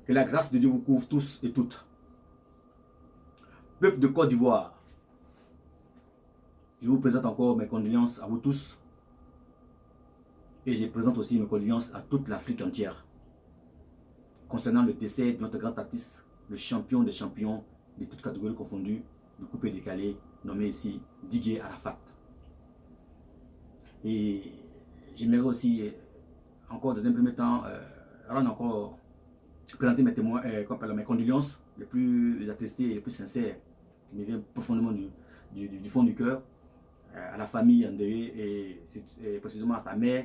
Que la grâce de Dieu vous couvre tous et toutes. Peuple de Côte d'Ivoire, je vous présente encore mes condoléances à vous tous. Et je présente aussi mes condoléances à toute l'Afrique entière. Concernant le décès de notre grand artiste, le champion des champions, de toutes catégories confondues, du coupé décalé, nommé ici Didier Arafat. Et j'aimerais aussi, encore dans un premier temps, présenter mes témoins, mes condoléances les plus attestées et les plus sincères, qui me viennent profondément du fond du cœur, à la famille endeuillée et précisément à sa mère,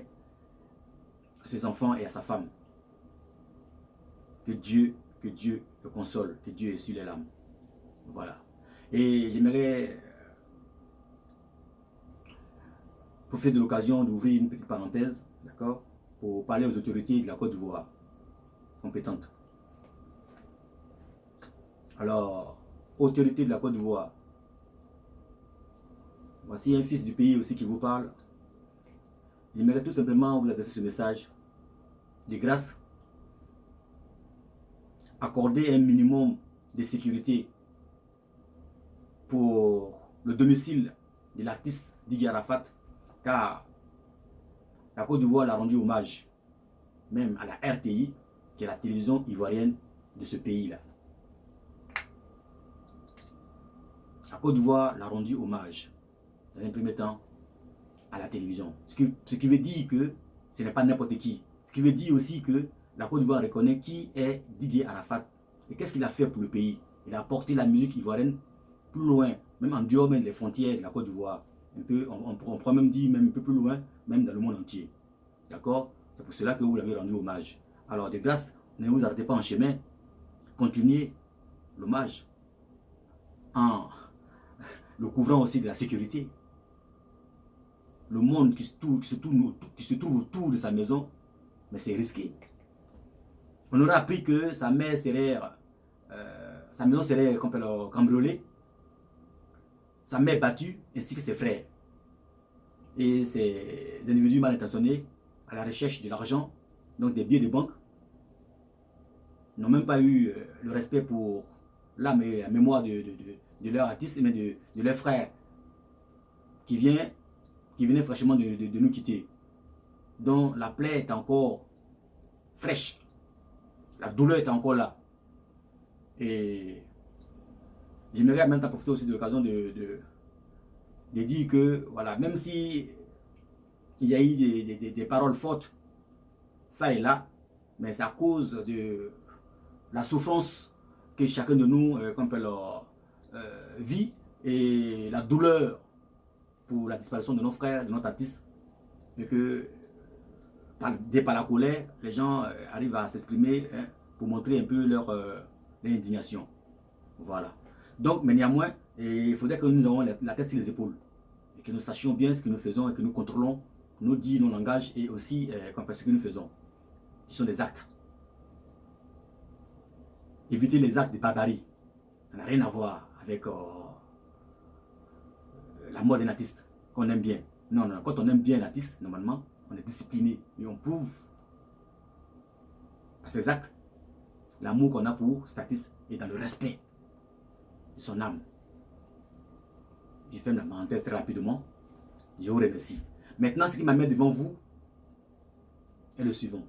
à ses enfants et à sa femme. Que Dieu le console, que Dieu essuie les larmes. Voilà. Et j'aimerais profiter de l'occasion d'ouvrir une petite parenthèse, d'accord, pour parler aux autorités de la Côte d'Ivoire compétentes. Alors, autorités de la Côte d'Ivoire, voici un fils du pays aussi qui vous parle. J'aimerais tout simplement vous adresser ce message de grâce. Accorder un minimum de sécurité pour le domicile de l'artiste Didier Arafat, car la Côte d'Ivoire l'a rendu hommage, même à la RTI, qui est la télévision ivoirienne de ce pays-là. La Côte d'Ivoire l'a rendu hommage, dans un premier temps, à la télévision. Ce qui veut dire que ce n'est pas n'importe qui. Ce qui veut dire aussi que la Côte d'Ivoire reconnaît qui est Didier Arafat et qu'est-ce qu'il a fait pour le pays. Il a apporté la musique ivoirienne plus loin, même en dehors même des frontières de la Côte d'Ivoire. On pourrait même dire même un peu plus loin, même dans le monde entier. D'accord? C'est pour cela que vous l'avez rendu hommage. Alors de grâce, ne vous arrêtez pas en chemin. Continuez l'hommage en le couvrant aussi de la sécurité. Le monde qui se trouve autour de sa maison, mais c'est risqué. On aurait appris que sa maison serait cambriolée, sa mère battue, ainsi que ses frères. Et ces individus mal intentionnés, à la recherche de l'argent, donc des billets de banque, n'ont même pas eu le respect pour la mémoire de leur artiste, mais de leur frère, qui venait fraîchement de nous quitter, dont la plaie est encore fraîche. La douleur est encore là. Et j'aimerais en même temps profiter aussi de l'occasion de dire que, voilà, même si il y a eu des paroles fortes, ça et là, mais c'est à cause de la souffrance que chacun de nous vit et la douleur pour la disparition de nos frères, de notre artiste, et que par la colère, les gens arrivent à s'exprimer pour montrer un peu leur indignation. Voilà. Donc, mais néanmoins, il faudrait que nous ayons la tête sur les épaules et que nous sachions bien ce que nous faisons et que nous contrôlons nos dits, nos langages et aussi ce que nous faisons. Ce sont des actes. Éviter les actes de barbarie. Ça n'a rien à voir avec la mort d'un artiste qu'on aime bien. Non, non, quand on aime bien un artiste, normalement, on est discipliné et on prouve par ses actes l'amour qu'on a pour cet artiste et dans le respect de son âme. Je ferme la parenthèse très rapidement. Je vous remercie. Maintenant, ce qui m'amène devant vous est le suivant.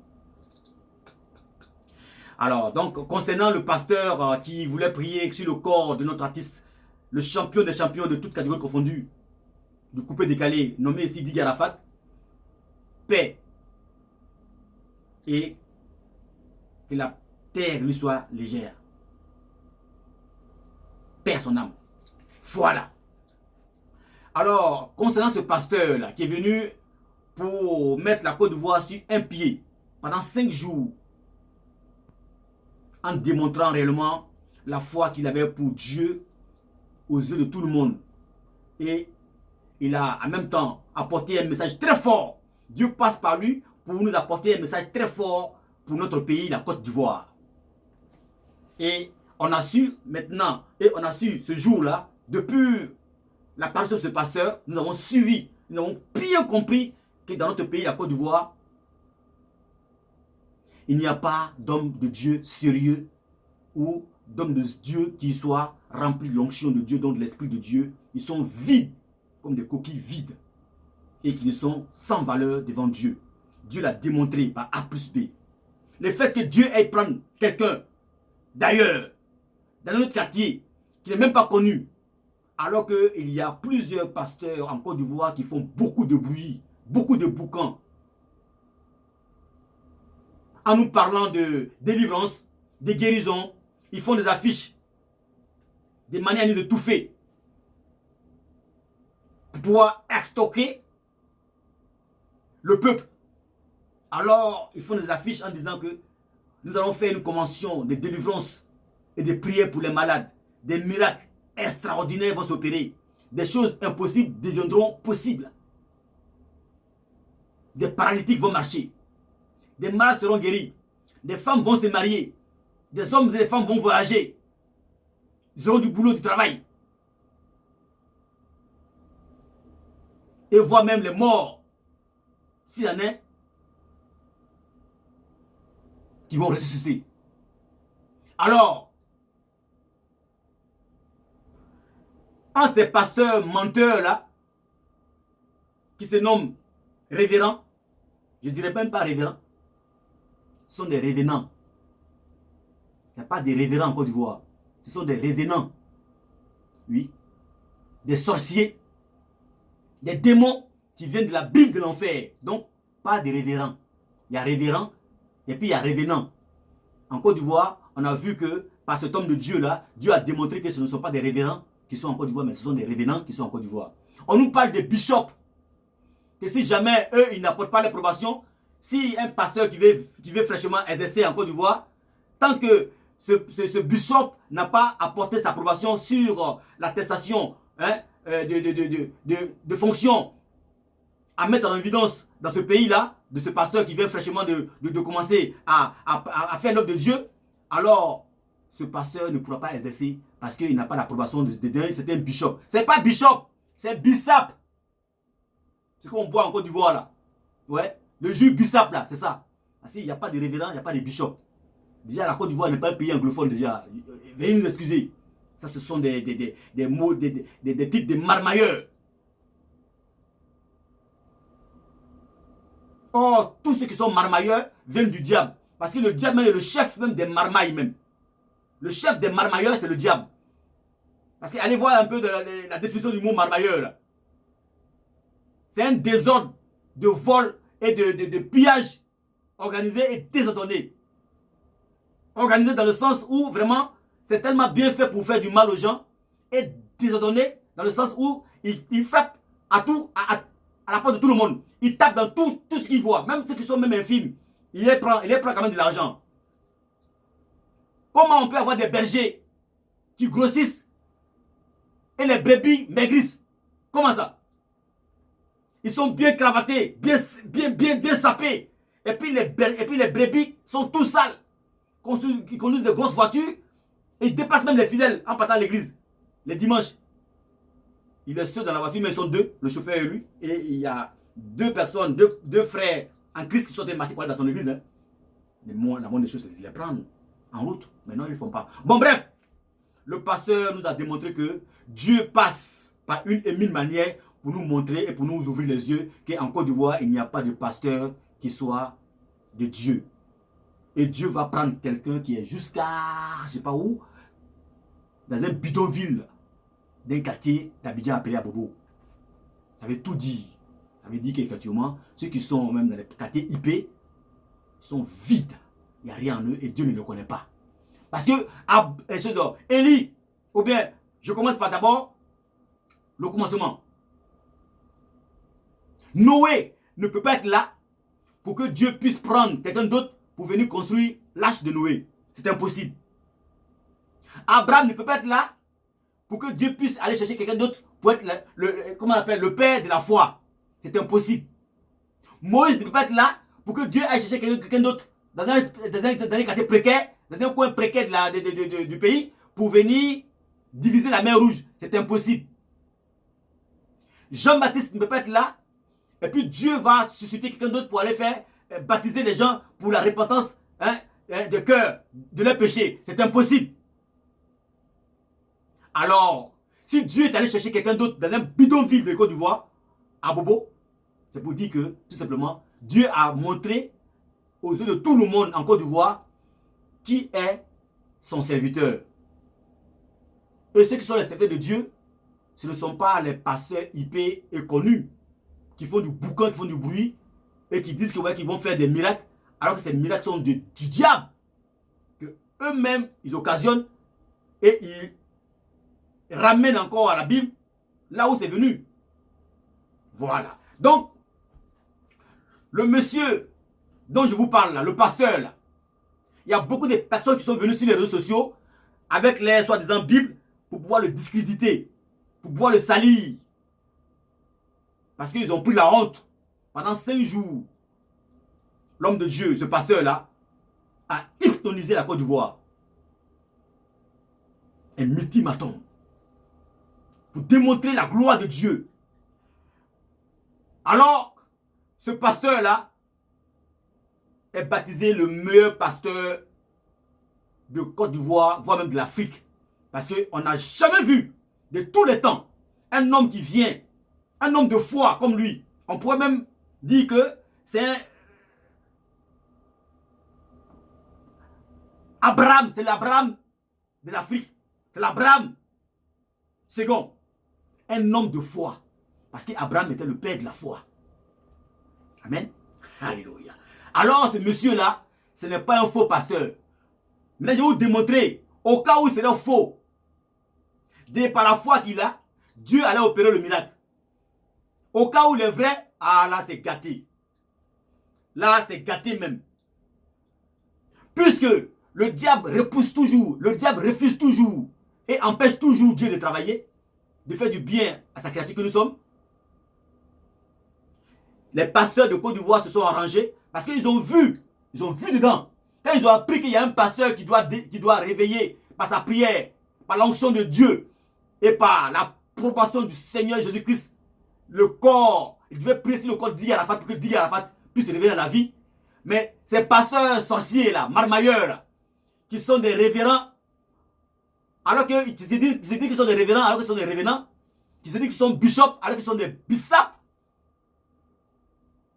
Alors, donc, concernant le pasteur qui voulait prier sur le corps de notre artiste, le champion des champions de toutes catégories confondues, du coupé décalé, nommé ici Didier Arafat, paix et que la terre lui soit légère. Paix à son âme. Voilà. Alors, concernant ce pasteur-là qui est venu pour mettre la Côte d'Ivoire sur un pied pendant 5 jours, en démontrant réellement la foi qu'il avait pour Dieu aux yeux de tout le monde. Et il a en même temps apporté un message très fort. Dieu passe par lui pour nous apporter un message très fort pour notre pays, la Côte d'Ivoire. Et on a su maintenant, et on a su ce jour-là, depuis l'apparition de ce pasteur, nous avons suivi, nous avons bien compris que dans notre pays, la Côte d'Ivoire, il n'y a pas d'homme de Dieu sérieux ou d'homme de Dieu qui soit rempli de l'onction de Dieu, donc de l'Esprit de Dieu. Ils sont vides, comme des coquilles vides, et qui sont sans valeur devant Dieu. Dieu l'a démontré par A plus B. Le fait que Dieu aille prendre quelqu'un d'ailleurs, dans notre quartier, qui n'est même pas connu, alors qu'il y a plusieurs pasteurs en Côte d'Ivoire qui font beaucoup de bruit, beaucoup de boucans, en nous parlant de délivrance, de guérison. Ils font des affiches, des manières de tout faire, pour pouvoir extorquer le peuple. Alors, ils font des affiches en disant que nous allons faire une convention de délivrance et de prière pour les malades. Des miracles extraordinaires vont s'opérer. Des choses impossibles deviendront possibles. Des paralytiques vont marcher. Des malades seront guéris. Des femmes vont se marier. Des hommes et des femmes vont voyager. Ils auront du boulot, du travail. Et voire même les morts, s'il y en a, qui vont ressusciter. Alors, entre ces pasteurs menteurs là, qui se nomment révérends, je ne dirais même pas révérends, ce sont des révénants. Il n'y a pas de révérends en Côte d'Ivoire. Ce sont des révénants. Oui. Des sorciers. Des démons qui viennent de la Bible de l'enfer. Donc, pas des révérends. Il y a révérends et puis il y a révénants. En Côte d'Ivoire, on a vu que par cet homme de Dieu là, Dieu a démontré que ce ne sont pas des révérends qui sont en Côte d'Ivoire, mais ce sont des révénants qui sont en Côte d'Ivoire. On nous parle des bishops. Que si jamais eux, ils n'apportent pas l'approbation, si un pasteur qui veut fraîchement exercer en Côte d'Ivoire, tant que ce bishop n'a pas apporté sa approbation sur l'attestation de fonction à mettre en évidence dans ce pays-là, de ce pasteur qui vient fraîchement de commencer à faire l'œuvre de Dieu, alors ce pasteur ne pourra pas exercer parce qu'il n'a pas l'approbation de c'est un bishop. Ce n'est pas bishop, c'est bissap. C'est qu'on boit en Côte d'Ivoire là. Ouais, le jus bissap là, c'est ça. Parce qu'il n'y a pas de révérend, il n'y a pas de bishop. Déjà, la Côte d'Ivoire n'est pas un pays anglophone déjà. Veuillez nous excuser. Ça, ce sont des mots, des titres de marmailleurs. Or, tous ceux qui sont marmailleurs viennent du diable. Parce que le diable est le chef même des marmailles même. Le chef des marmailleurs, c'est le diable. Parce que allez voir un peu de la définition du mot marmailleur là. C'est un désordre de vol et de pillage organisé et désordonné. Organisé dans le sens où vraiment c'est tellement bien fait pour faire du mal aux gens et désordonné dans le sens où il frappe à la porte de tout le monde. Il tape dans tout ce qu'il voit, même ceux qui sont même infimes. Il les prend quand même de l'argent. Comment on peut avoir des bergers qui grossissent et les brebis maigrissent? Comment ça? Ils sont bien cravatés, bien sapés. Et puis les brebis sont tout sales. Ils conduisent de grosses voitures et ils dépassent même les fidèles en partant à l'église les dimanches. Il est seul dans la voiture, mais ils sont deux, le chauffeur et lui. Et il y a deux personnes, deux frères en Christ qui sont marchés pour aller dans son église. Hein. Mais moi, la moindre des choses, c'est de les prendre en route. Mais non, ils ne le font pas. Bon, bref, le pasteur nous a démontré que Dieu passe par une et mille manières pour nous montrer et pour nous ouvrir les yeux qu'en Côte d'Ivoire, il n'y a pas de pasteur qui soit de Dieu. Et Dieu va prendre quelqu'un qui est jusqu'à, je ne sais pas où, dans un bidonville d'un quartier d'Abidjan appelé Abobo. Ça veut tout dire. Ça veut dire qu'effectivement, ceux qui sont même dans les quartiers IP sont vides. Il n'y a rien en eux et Dieu ne le connaît pas. Parce que, Élie, ou bien, je commence par d'abord le commencement. Noé ne peut pas être là pour que Dieu puisse prendre quelqu'un d'autre pour venir construire l'arche de Noé. C'est impossible. Abraham ne peut pas être là pour que Dieu puisse aller chercher quelqu'un d'autre pour être le père de la foi. C'est impossible. Moïse ne peut pas être là pour que Dieu aille chercher quelqu'un d'autre dans un quartier précaire, dans un coin précaire du pays, pour venir diviser la mer Rouge. C'est impossible. Jean-Baptiste ne peut pas être là, et puis Dieu va susciter quelqu'un d'autre pour aller faire baptiser les gens pour la repentance de cœur, de leur péché. C'est impossible. Alors, si Dieu est allé chercher quelqu'un d'autre dans un bidonville de Côte d'Ivoire, à Bobo, c'est pour dire que, tout simplement, Dieu a montré aux yeux de tout le monde en Côte d'Ivoire qui est son serviteur. Et ceux qui sont les serviteurs de Dieu, ce ne sont pas les pasteurs hyper et connus qui font du boucan, qui font du bruit et qui disent qu'ils vont faire des miracles alors que ces miracles sont du diable. Que eux-mêmes, ils occasionnent et ils ramènent encore à la Bible là où c'est venu. Voilà. Donc, le monsieur dont je vous parle là, le pasteur là, il y a beaucoup de personnes qui sont venues sur les réseaux sociaux avec les soi-disant Bibles pour pouvoir le discréditer, pour pouvoir le salir. Parce qu'ils ont pris la honte. Pendant 5 jours, l'homme de Dieu, ce pasteur-là, a hypnotisé la Côte d'Ivoire. Un multimaton. Pour démontrer la gloire de Dieu. Alors, ce pasteur-là est baptisé le meilleur pasteur de Côte d'Ivoire, voire même de l'Afrique. Parce qu'on n'a jamais vu, de tous les temps, un homme qui vient, un homme de foi comme lui. On pourrait même dire que c'est Abraham, c'est l'Abraham de l'Afrique. C'est l'Abraham second. Un homme de foi. Parce qu'Abraham était le père de la foi. Amen. Alléluia. Alors ce monsieur-là, ce n'est pas un faux pasteur. Mais je vais vous démontrer, au cas où c'est un faux, par la foi qu'il a, Dieu allait opérer le miracle. Au cas où il est vrai, ah là c'est gâté. Là c'est gâté même. Puisque le diable repousse toujours, le diable refuse toujours et empêche toujours Dieu de travailler, de faire du bien à sa créature que nous sommes. Les pasteurs de Côte d'Ivoire se sont arrangés parce qu'ils ont vu dedans. Quand ils ont appris qu'il y a un pasteur qui doit réveiller par sa prière, par l'onction de Dieu et par la proportion du Seigneur Jésus-Christ, le corps, il devait prier sur le corps de Didier Arafat pour que Didier Arafat puisse se réveiller dans la vie. Mais ces pasteurs sorciers là, marmailleurs là, qui sont des révérends, alors qu'ils se disent qu'ils sont des révérends, alors qu'ils sont des révérends, qui se disent qu'ils sont bishops, alors qu'ils sont des bissaps,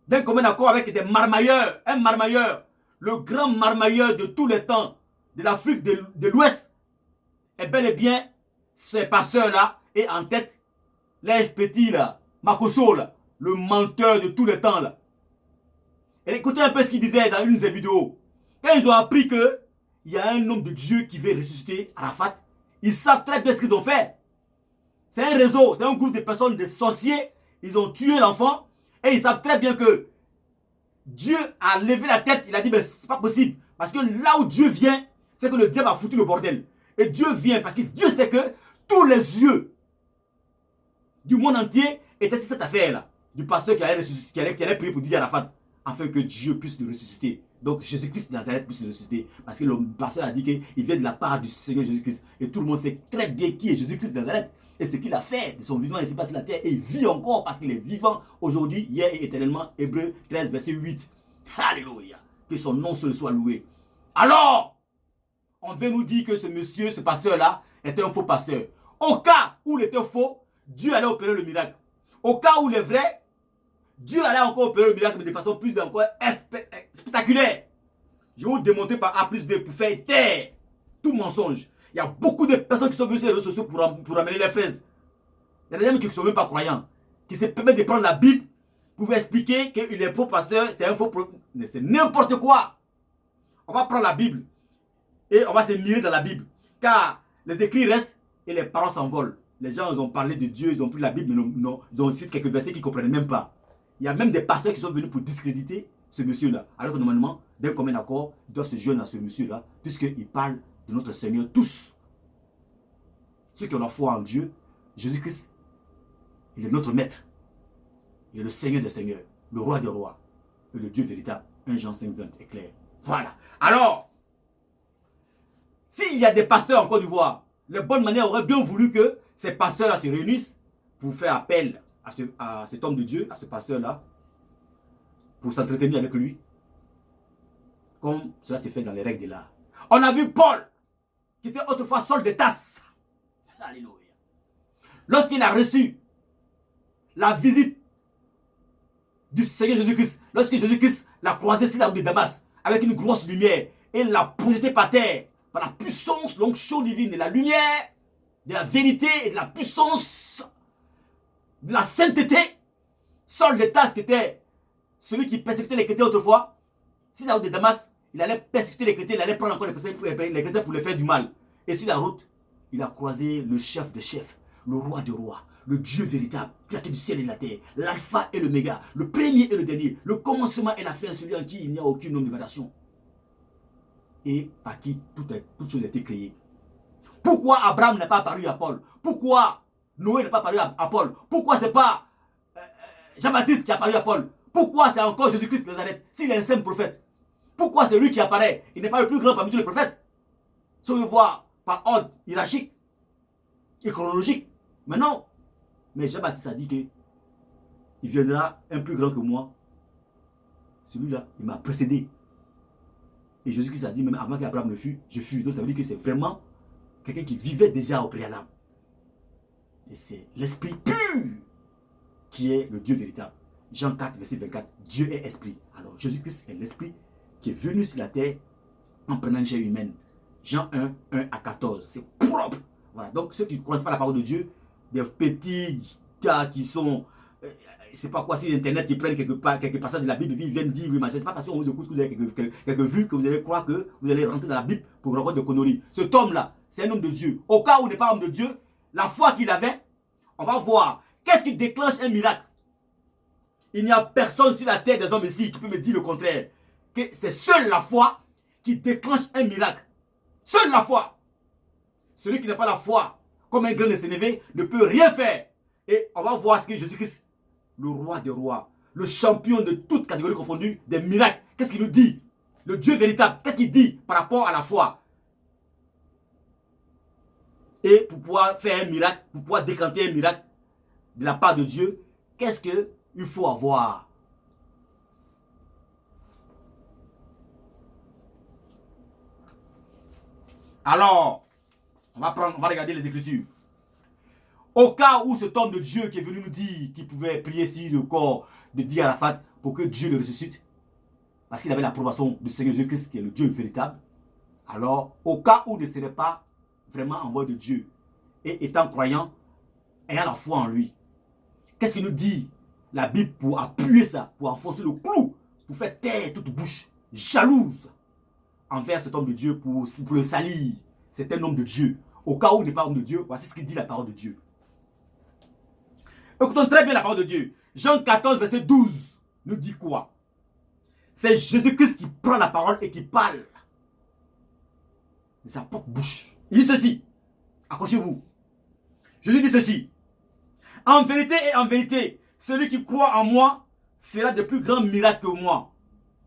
d'un commun accord avec des marmailleurs, un marmailleur, le grand marmailleur de tous les temps, de l'Afrique de l'Ouest, est bel et bien, ces pasteurs-là, et en tête, les petits là, Makosso là, le menteur de tous les temps là. Et écoutez un peu ce qu'il disait dans une de ses vidéos. Quand ils ont appris que il y a un homme de Dieu qui veut ressusciter Arafat, ils savent très bien ce qu'ils ont fait. C'est un réseau, c'est un groupe de personnes, de sorciers. Ils ont tué l'enfant et ils savent très bien que Dieu a levé la tête. Il a dit, mais c'est pas possible. Parce que là où Dieu vient, c'est que le diable a foutu le bordel. Et Dieu vient parce que Dieu sait que tous les yeux du monde entier étaient sur cette affaire-là. Du pasteur qui allait prier pour Didier Arafat. Afin que Dieu puisse le ressusciter. Donc Jésus-Christ de Nazareth puisse le ressusciter. Parce que le pasteur a dit qu'il vient de la part du Seigneur Jésus-Christ. Et tout le monde sait très bien qui est Jésus-Christ de Nazareth. Et ce qu'il a fait de son vivant ici sur la terre. Et il vit encore parce qu'il est vivant aujourd'hui, hier et éternellement. Hébreux 13, verset 8. Alléluia. Que son nom soit loué. Alors, on vient nous dire que ce monsieur, ce pasteur-là, était un faux pasteur. Au cas où il était faux, Dieu allait opérer le miracle. Au cas où il est vrai, Dieu allait encore opérer le miracle, mais de façon plus encore spectaculaire. Je vais vous démontrer par A plus B pour faire taire tout mensonge. Il y a beaucoup de personnes qui sont venues sur les réseaux sociaux pour amener les fraises. Il y a des gens qui ne sont même pas croyants, qui se permettent de prendre la Bible pour vous expliquer qu'il est faux pasteur, c'est un faux prophète. C'est n'importe quoi. On va prendre la Bible et on va se mirer dans la Bible. Car les écrits restent et les paroles s'envolent. Les gens ils ont parlé de Dieu, ils ont pris la Bible, mais non, ils ont cité quelques versets qu'ils ne comprennent même pas. Il y a même des pasteurs qui sont venus pour discréditer ce monsieur-là. Alors que normalement, d'un commun accord, ils doivent se joindre à ce monsieur-là, puisqu'il parle de notre Seigneur tous. Ceux qui ont la foi en Dieu, Jésus-Christ, il est notre maître. Il est le Seigneur des seigneurs, le roi des rois, et le Dieu véritable. 1 Jean 5, 20 est clair. Voilà. Alors, s'il y a des pasteurs en Côte d'Ivoire, les bonnes manières auraient bien voulu que ces pasteurs-là se réunissent pour faire appel à cet homme de Dieu, à ce pasteur-là, pour s'entretenir avec lui. comme cela se fait dans les règles de l'art. On a vu Paul, qui était autrefois Saul de Tarse. Alléluia. Lorsqu'il a reçu la visite du Seigneur Jésus-Christ, lorsque Jésus-Christ l'a croisé sur la route de Damas, avec une grosse lumière, et l'a projeté par terre, par la puissance, l'onction divine, de la lumière, de la vérité et de la puissance, de la sainteté, Saul de Tarse, qui était celui qui persécutait les chrétiens autrefois, sur la route de Damas, il allait persécuter les chrétiens, il allait prendre encore les chrétiens pour les faire du mal. Et sur la route, il a croisé le chef des chefs, le roi des rois, le Dieu véritable, créateur du ciel et de la terre, l'alpha et l'oméga, le premier et le dernier, le commencement et la fin, celui en qui il n'y a aucune nombre de variation. Et par qui toute chose a été créée. Pourquoi Abraham n'a pas apparu à Paul? Pourquoi Noé n'a pas apparu à Paul? Pourquoi c'est pas Jean-Baptiste qui a apparu à Paul? Pourquoi c'est encore Jésus-Christ de Nazareth, s'il est un saint prophète? Pourquoi c'est lui qui apparaît? Il n'est pas le plus grand parmi tous les prophètes. Si on veut voir par ordre hiérarchique et chronologique. Mais non. Mais Jean-Baptiste a dit que il viendra un plus grand que moi. Celui-là, il m'a précédé. Et Jésus-Christ a dit, même avant qu'Abraham ne fût, je fus. Donc ça veut dire que c'est vraiment quelqu'un qui vivait déjà au préalable. Et c'est l'esprit pur qui est le Dieu véritable. Jean 4, verset 24, Dieu est esprit. Alors Jésus-Christ est l'esprit qui est venu sur la terre en prenant une chair humaine. Jean 1, 1 à 14. C'est propre. Voilà. Donc ceux qui ne connaissent pas la parole de Dieu, des petits gars qui sont, c'est pas quoi, c'est Internet qui prennent quelques passages de la Bible et puis ils viennent dire, oui, mais c'est pas parce qu'on vous écoute que vous avez quelques vues que vous allez croire que vous allez rentrer dans la Bible pour rencontrer des conneries. Cet homme-là, c'est un homme de Dieu. Au cas où il n'est pas homme de Dieu, la foi qu'il avait, on va voir. Qu'est-ce qui déclenche un miracle? Il n'y a personne sur la terre des hommes ici qui peut me dire le contraire. Que c'est seule la foi qui déclenche un miracle. Seule la foi. Celui qui n'a pas la foi, comme un grain de sénévé, ne peut rien faire. Et on va voir ce que Jésus-Christ, le roi des rois, le champion de toutes catégories confondues, des miracles, qu'est-ce qu'il nous dit? Le Dieu véritable, qu'est-ce qu'il dit par rapport à la foi? Et pour pouvoir faire un miracle, pour pouvoir décanter un miracle de la part de Dieu, qu'est-ce qu'il faut avoir? Alors, on va regarder les Écritures. Au cas où cet homme de Dieu qui est venu nous dire qu'il pouvait prier sur le corps de Di Arafat pour que Dieu le ressuscite, parce qu'il avait l'approbation du Seigneur Jésus-Christ qui est le Dieu véritable, alors au cas où il ne serait pas vraiment envoyé de Dieu et étant croyant, ayant la foi en lui, qu'est-ce qu'il nous dit la Bible pour appuyer ça, pour enfoncer le clou, pour faire taire toute bouche jalouse envers cet homme de Dieu pour le salir? C'est un homme de Dieu. Au cas où il n'est pas homme de Dieu, voici ce qu'il dit la parole de Dieu. Écoutons très bien la parole de Dieu. Jean 14, verset 12 nous dit quoi? C'est Jésus-Christ qui prend la parole et qui parle de sa propre bouche. Il dit ceci. Accrochez-vous. Jésus dit ceci. En vérité, celui qui croit en moi fera de plus grands miracles que moi.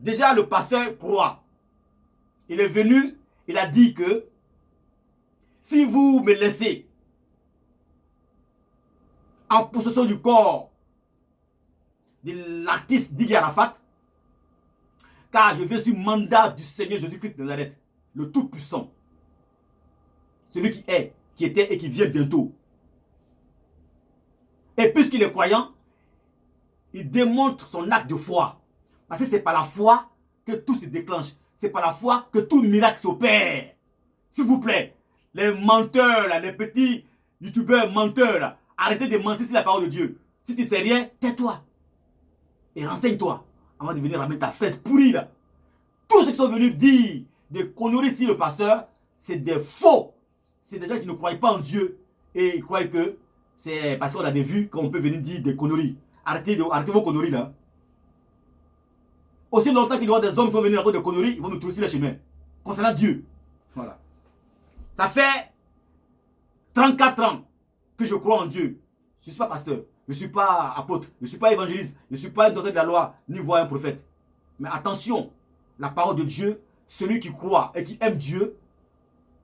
Déjà, le pasteur croit. Il est venu, il a dit que si vous me laissez en possession du corps de l'artiste Di Arafat, car je viens sur mandat du Seigneur Jésus-Christ de Nazareth, le Tout-Puissant, celui qui est, qui était et qui vient bientôt. Et puisqu'il est croyant, il démontre son acte de foi. Parce que c'est par la foi que tout se déclenche. C'est par la foi que tout miracle s'opère. S'il vous plaît, les menteurs, là, les petits youtubeurs menteurs, là, arrêtez de mentir sur la parole de Dieu. Si tu ne sais rien, tais-toi. Et renseigne-toi. Avant de venir ramener ta fesse pourrie là. Tous ceux qui sont venus dire des conneries sur le pasteur, c'est des faux. C'est des gens qui ne croient pas en Dieu. Et ils croient que c'est parce qu'on a des vues qu'on peut venir dire des conneries. Arrêtez vos conneries là. Aussi longtemps qu'il y aura des hommes qui vont venir raconter des conneries, ils vont nous trousser les chemins. Concernant Dieu. Voilà. Ça fait 34 ans que je crois en Dieu. Je ne suis pas pasteur, je ne suis pas apôtre, je ne suis pas évangéliste, je ne suis pas un docteur de la loi, ni voyant prophète. Mais attention, la parole de Dieu, celui qui croit et qui aime Dieu,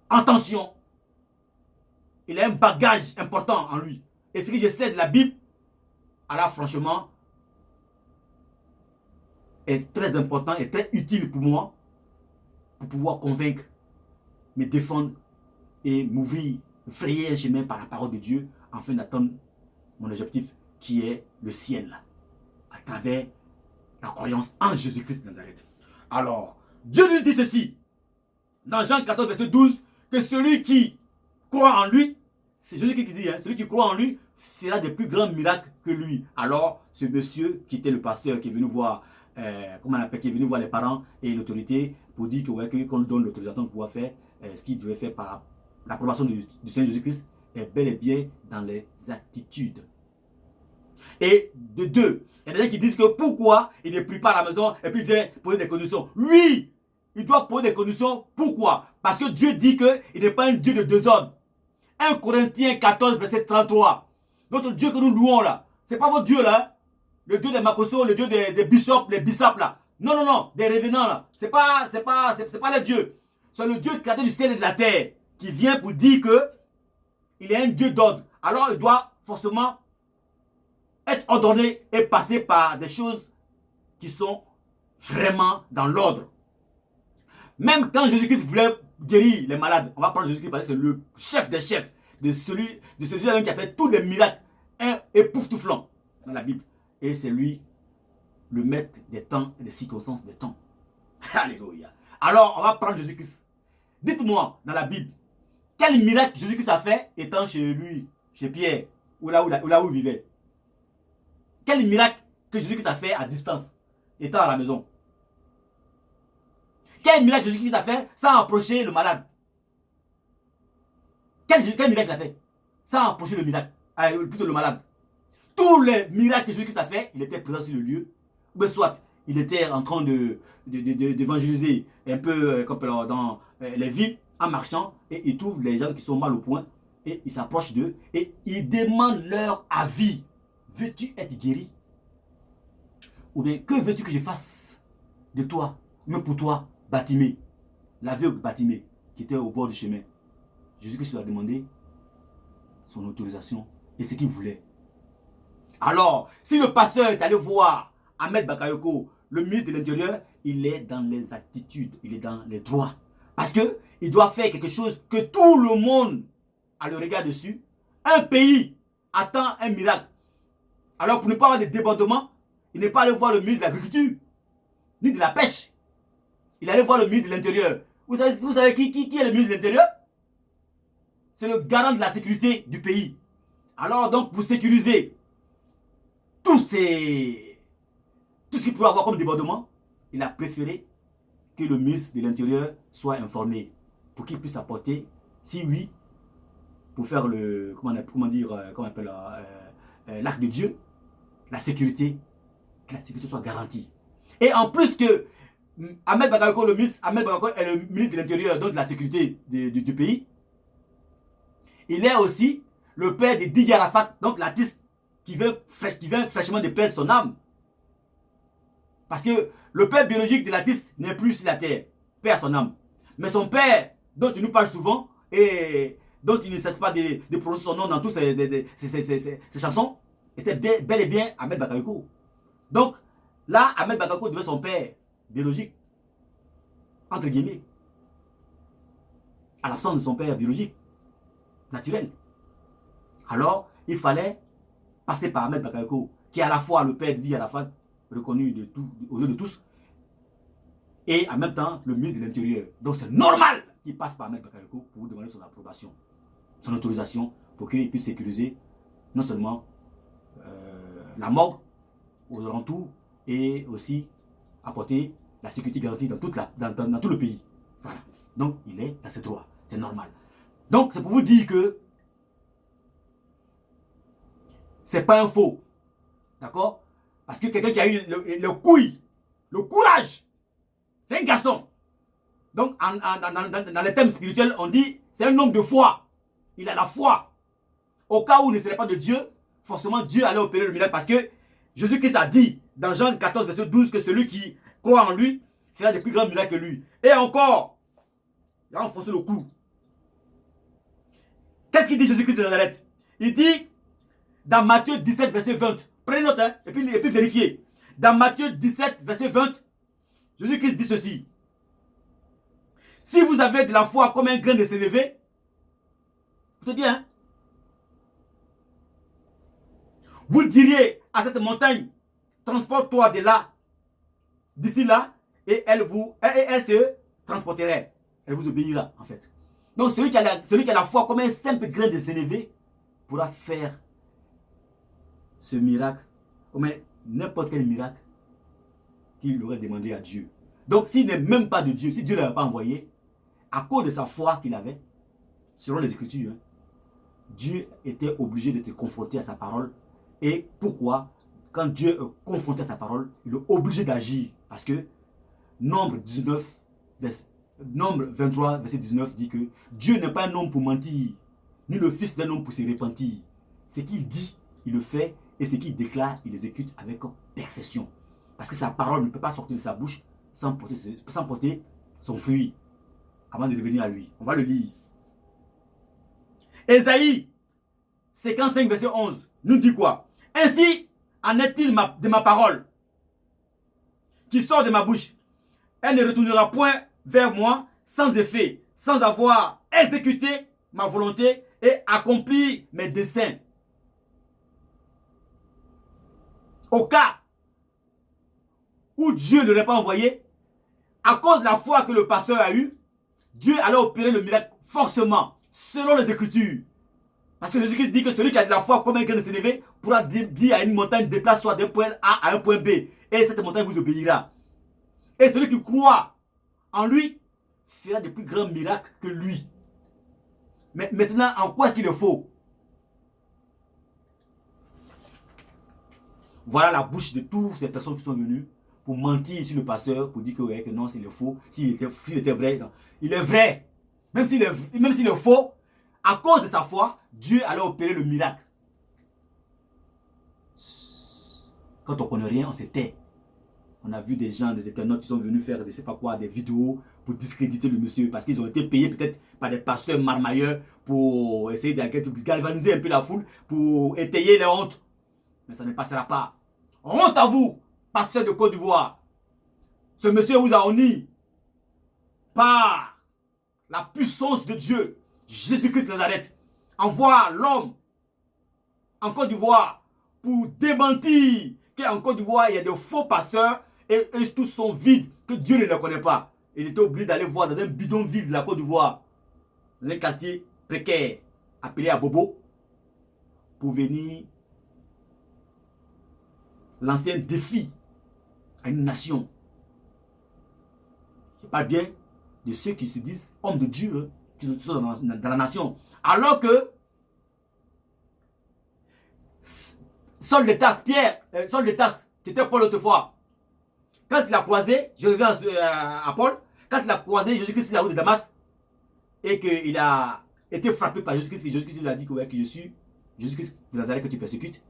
attention, il a un bagage important en lui. Et ce que je sais de la Bible, alors franchement, est très important et très utile pour moi pour pouvoir convaincre, me défendre et m'ouvrir, frayer un chemin par la parole de Dieu afin d'atteindre mon objectif qui est le ciel à travers la croyance en Jésus-Christ de Nazareth. Alors, Dieu nous dit ceci dans Jean 14 verset 12 que celui qui croit en lui, c'est Jésus qui dit, celui qui croit en lui fera de plus grands miracles que lui. Alors, ce monsieur qui était le pasteur qui est venu voir, comment on appelle, qui est venu voir les parents et l'autorité pour dire que, ouais, qu'on lui donne l'autorisation de pouvoir faire ce qu'il devait faire par l'approbation du Seigneur Jésus-Christ, est bel et bien dans les attitudes. Et de deux, il y a des gens qui disent que pourquoi il ne prie pas à la maison et puis il vient poser des conditions. Oui, il doit poser des conditions. Pourquoi? Parce que Dieu dit qu'il n'est pas un Dieu de désordre. 1 Corinthiens 14 verset 33. Notre Dieu que nous louons là, c'est pas votre Dieu là, le Dieu des Makoso, le Dieu des bishops, les bisapes là. Non, non, non, des revenants là. C'est pas le Dieu. C'est le Dieu créateur du ciel et de la terre qui vient pour dire que il est un Dieu d'ordre. Alors il doit forcément être ordonné et passer par des choses qui sont vraiment dans l'ordre. Même quand Jésus-Christ voulait guérir les malades, on va prendre Jésus-Christ parce que c'est le chef des chefs, de celui-là qui a fait tous les miracles époustouflants dans la Bible. Et c'est lui le maître des temps et des circonstances des temps. Alléluia. Alors, on va prendre Jésus-Christ. Dites-moi, dans la Bible, quel miracle Jésus-Christ a fait étant chez lui, chez Pierre, ou là où il vivait? Quel miracle que Jésus-Christ a fait à distance, étant à la maison? Quel miracle Jésus-Christ a fait sans approcher le malade? Quel miracle il a fait sans approcher le miracle, plutôt le malade? Tous les miracles que Jésus-Christ a fait, il était présent sur le lieu. Mais soit il était en train d'évangéliser un peu dans les villes en marchant et il trouve les gens qui sont mal au point et il s'approche d'eux et il demande leur avis. Veux-tu être guéri? Ou bien que veux-tu que je fasse de toi, même pour toi, Bartimée, l'aveugle Bartimée qui était au bord du chemin? Jésus-Christ lui a demandé son autorisation et ce qu'il voulait. Alors, si le pasteur est allé voir Ahmed Bakayoko, le ministre de l'Intérieur, il est dans les attitudes, il est dans les droits. Parce qu'il doit faire quelque chose que tout le monde a le regard dessus. Un pays attend un miracle. Alors, pour ne pas avoir de débordement, il n'est pas allé voir le ministre de l'Agriculture, ni de la Pêche. Il est allé voir le ministre de l'Intérieur. Vous savez qui est le ministre de l'Intérieur? C'est le garant de la sécurité du pays. Alors, donc, pour sécuriser tout ce qu'il pourrait avoir comme débordement, il a préféré que le ministre de l'Intérieur soit informé pour qu'il puisse apporter, si oui, pour faire le, l'acte de Dieu, la sécurité, que la sécurité soit garantie. Et en plus que Ahmed Bakayoko, le ministre Ahmed Bakayoko est le ministre de l'Intérieur, donc de la sécurité du pays, il est aussi le père de Didier Arafat, donc l'artiste qui vient fraîchement de perdre son âme. Parce que le père biologique de l'artiste n'est plus sur la terre, perd son âme. Mais son père, dont il nous parle souvent, et dont il ne cesse pas de prononcer son nom dans toutes ses chansons, était bel et bien Ahmed Bakayoko. Donc, là, Ahmed Bakayoko devait son père biologique, entre guillemets, à l'absence de son père biologique, naturel. Alors, il fallait passer par Ahmed Bakayoko, qui est à la fois le père dit à la fois reconnu aux yeux de tous, et en même temps le ministre de l'Intérieur. Donc c'est normal qu'il passe par Ahmed Bakayoko pour vous demander son approbation, son autorisation, pour qu'il puisse sécuriser non seulement la morgue aux alentours, et aussi apporter la sécurité garantie dans tout le pays. Voilà. Donc il est dans ses droits. C'est normal. Donc c'est pour vous dire que c'est pas un faux. D'accord? Parce que quelqu'un qui a eu le couille, le courage, c'est un garçon. Donc dans les thèmes spirituels, on dit c'est un homme de foi. Il a la foi. Au cas où il ne serait pas de Dieu, forcément Dieu allait opérer le miracle. Parce que Jésus-Christ a dit dans Jean 14, verset 12, que celui qui croit en lui fera de plus grands miracles que lui. Et encore, il a enfoncé le clou. Qu'est-ce qu'il dit Jésus-Christ de Nazareth? Il dit dans Matthieu 17, verset 20. Prenez note, hein, et puis vérifiez. Dans Matthieu 17, verset 20, Jésus-Christ dit ceci. Si vous avez de la foi comme un grain de sénévé, écoutez bien, hein, vous diriez à cette montagne, transporte-toi de là, d'ici là, et elle se transporterait. Elle vous obéira, en fait. Donc, celui qui a la foi comme un simple grain de sénévé pourra faire ce miracle, ou même n'importe quel miracle qu'il aurait demandé à Dieu. Donc, s'il n'est même pas de Dieu, si Dieu ne l'avait pas envoyé, à cause de sa foi qu'il avait, selon les Écritures, hein, Dieu était obligé de te confronter à sa parole. Et pourquoi? Quand Dieu est confronté à sa parole, il est obligé d'agir. Parce que Nombre 23, verset 19 dit que Dieu n'est pas un homme pour mentir, ni le fils d'un homme pour se repentir. Ce qu'il dit, il le fait, et ce qu'il déclare, il l'exécute avec perfection. Parce que sa parole ne peut pas sortir de sa bouche sans porter son fruit avant de revenir à lui. On va le lire. Ésaïe 55, verset 11 nous dit quoi? Ainsi en est-il de ma parole qui sort de ma bouche. Elle ne retournera point vers moi sans effet, sans avoir exécuté ma volonté et accompli mes desseins. Au cas où Dieu ne l'aurait pas envoyé, à cause de la foi que le pasteur a eue, Dieu allait opérer le miracle forcément, selon les Écritures. Parce que Jésus-Christ dit que celui qui a de la foi comme un grain de sénévé pourra dire à une montagne, déplace-toi d'un point A à un point B. Et cette montagne vous obéira. Et celui qui croit en lui fera de plus grands miracles que lui. Mais maintenant, en quoi est-ce qu'il est faux? Voilà la bouche de toutes ces personnes qui sont venues pour mentir sur le pasteur, pour dire que, ouais, que non, c'est faux. S'il était vrai, non. Il est vrai. Même s'il est faux, à cause de sa foi, Dieu allait opérer le miracle. Quand on ne connaît rien, on se tait. On a vu des gens, des internautes qui sont venus faire, je ne sais pas quoi, des vidéos pour discréditer le monsieur parce qu'ils ont été payés peut-être par des pasteurs marmailleurs pour essayer de galvaniser un peu la foule, pour étayer les hontes. Mais ça ne passera pas. Honte à vous, pasteur de Côte d'Ivoire. Ce monsieur vous a honni par la puissance de Dieu. Jésus-Christ de Nazareth envoie l'homme en Côte d'Ivoire pour démentir qu'en Côte d'Ivoire, il y a de faux pasteurs et eux tous sont vides, que Dieu ne les connaît pas. Il était obligé d'aller voir dans un bidonville de la Côte d'Ivoire, dans un quartier précaire, appelé à Bobo, pour venir lancer un défi à une nation. C'est pas bien de ceux qui se disent hommes de Dieu, hein, qui sont dans la nation. Alors que Saul de Tarse, qui était Paul autrefois, quand il a croisé, je reviens à Paul, quand il a croisé Jésus-Christ sur la route de Damas, et qu'il a été frappé par Jésus-Christ, et Jésus-Christ lui a dit que, ouais, que je suis Jésus-Christ de Nazareth que tu persécutes.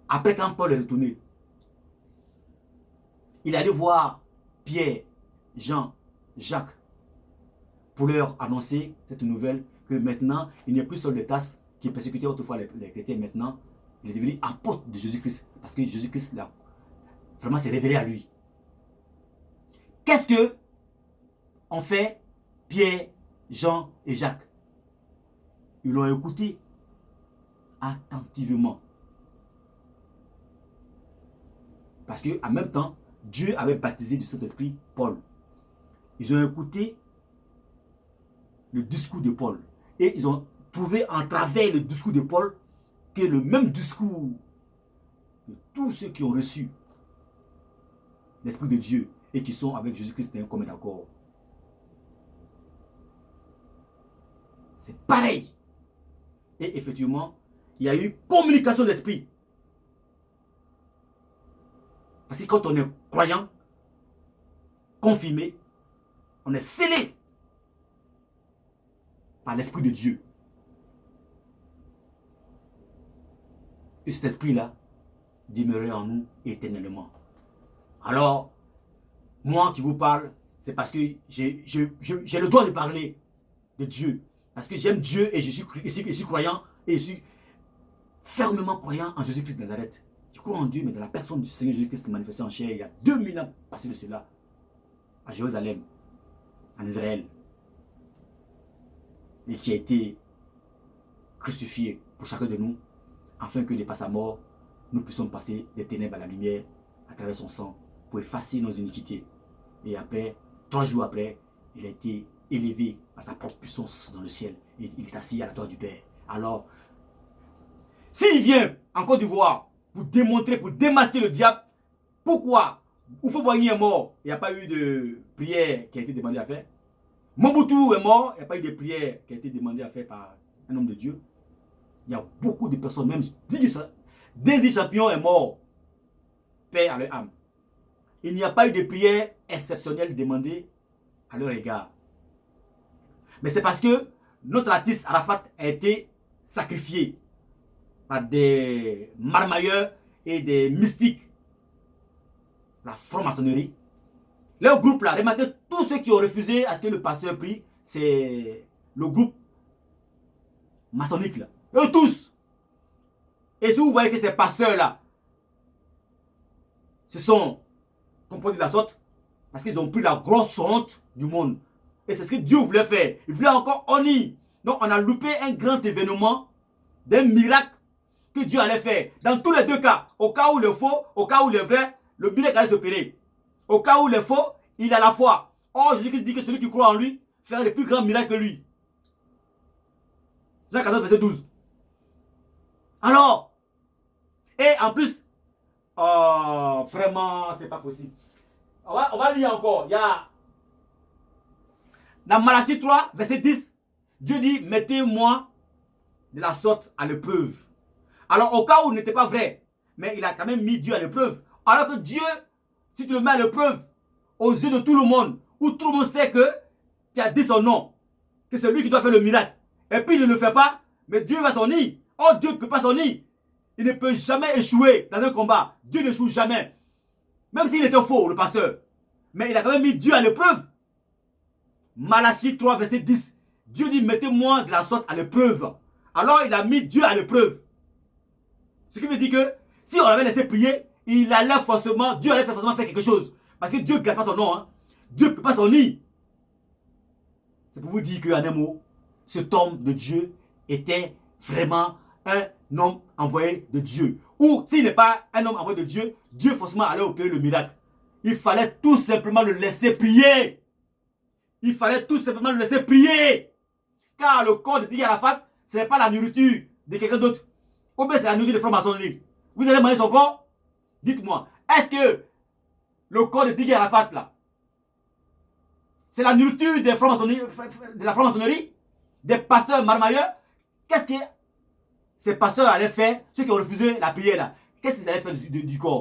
Après, quand Paul est retourné, il est allé voir Pierre, Jean, Jacques, pour leur annoncer cette nouvelle, que maintenant, il n'y a plus Saul de Tarse qui persécutait autrefois les chrétiens. Maintenant, il est devenu apôtre de Jésus-Christ, parce que Jésus-Christ vraiment s'est révélé à lui. Qu'est-ce que ont fait Pierre, Jean et Jacques? Ils l'ont écouté attentivement. Parce qu'en même temps, Dieu avait baptisé du Saint-Esprit Paul. Ils ont écouté le discours de Paul. Et ils ont trouvé en travers le discours de Paul que le même discours de tous ceux qui ont reçu l'Esprit de Dieu et qui sont avec Jésus-Christ d'un commun accord. C'est pareil. Et effectivement, il y a eu communication d'esprit. Parce que quand on est croyant, confirmé, on est scellé par l'Esprit de Dieu. Et cet esprit-là demeurerait en nous éternellement. Alors, moi qui vous parle, c'est parce que j'ai le droit de parler de Dieu. Parce que j'aime Dieu et je suis croyant et je suis fermement croyant en Jésus-Christ de Nazareth. Je crois en Dieu, mais dans la personne du Seigneur Jésus-Christ manifesté en chair il y a 2000 ans passé de cela, à Jérusalem. en Israël et qui a été crucifié pour chacun de nous, afin que de par sa mort, nous puissions passer des ténèbres à la lumière à travers son sang pour effacer nos iniquités. Et après, 3 jours après, il a été élevé par sa propre puissance dans le ciel. Et il est assis à la droite du Père. Alors, s'il vient en Côte d'Ivoire pour démontrer, pour démasquer le diable, pourquoi Houphouët-Boigny est mort, il n'y a pas eu de prière qui a été demandée à faire. Mobutu est mort, il n'y a pas eu de prière qui a été demandée à faire par un homme de Dieu. Il y a beaucoup de personnes, même Désir Champion est mort, paix à leur âme. Il n'y a pas eu de prière exceptionnelle demandée à leur égard. Mais c'est parce que notre artiste Arafat a été sacrifié par des marmailleurs et des mystiques. La franc-maçonnerie. Leur groupe là, remarquez, tous ceux qui ont refusé à ce que le pasteur prie, c'est le groupe maçonnique là. Eux tous. Et si vous voyez que ces pasteurs là se sont comportés de la sorte, parce qu'ils ont pris la grosse honte du monde. Et c'est ce que Dieu voulait faire. Il voulait encore honir. Donc on a loupé un grand événement, d'un miracle que Dieu allait faire. Dans tous les deux cas, au cas où le faux, au cas où le vrai, le miracle allait s'opérer. Au cas où le faux, il a la foi. Or, Jésus-Christ dit que celui qui croit en lui fera les plus grands miracles que lui. Jean 14, verset 12. Alors, et en plus, vraiment, c'est pas possible. On va lire encore. Il y a dans Malachie 3, verset 10, Dieu dit, mettez-moi de la sorte à l'épreuve. Alors, au cas où il n'était pas vrai, mais il a quand même mis Dieu à l'épreuve. Alors que Dieu, si tu le mets à l'épreuve, aux yeux de tout le monde, où tout le monde sait que tu as dit son nom, que c'est lui qui doit faire le miracle, et puis il ne le fait pas, mais Dieu va s'en ir. Oh, Dieu ne peut pas s'en ir. Il ne peut jamais échouer dans un combat. Dieu n'échoue jamais. Même s'il était faux, le pasteur. Mais il a quand même mis Dieu à l'épreuve. Malachie 3, verset 10. Dieu dit, mettez-moi de la sorte à l'épreuve. Alors il a mis Dieu à l'épreuve. Ce qui veut dire que si on l'avait laissé prier, Dieu allait forcément faire quelque chose. Parce que Dieu ne garde pas son nom. Hein. Dieu ne peut pas s'en ir. C'est pour vous dire qu'en un mot, cet homme de Dieu était vraiment un homme envoyé de Dieu. Ou s'il n'est pas un homme envoyé de Dieu, Dieu forcément allait opérer le miracle. Il fallait tout simplement le laisser prier. Il fallait tout simplement le laisser prier. Car le corps de Didier Arafat, ce n'est pas la nourriture de quelqu'un d'autre. Ou bien c'est la nourriture de franc-maçonnerie. Vous allez manger son corps? Dites-moi, est-ce que le corps de Didier Arafat là, c'est la nourriture de la franc-maçonnerie? Des pasteurs marmailleurs? Qu'est-ce que ces pasteurs allaient faire, ceux qui ont refusé la prière là? Qu'est-ce qu'ils allaient faire du corps?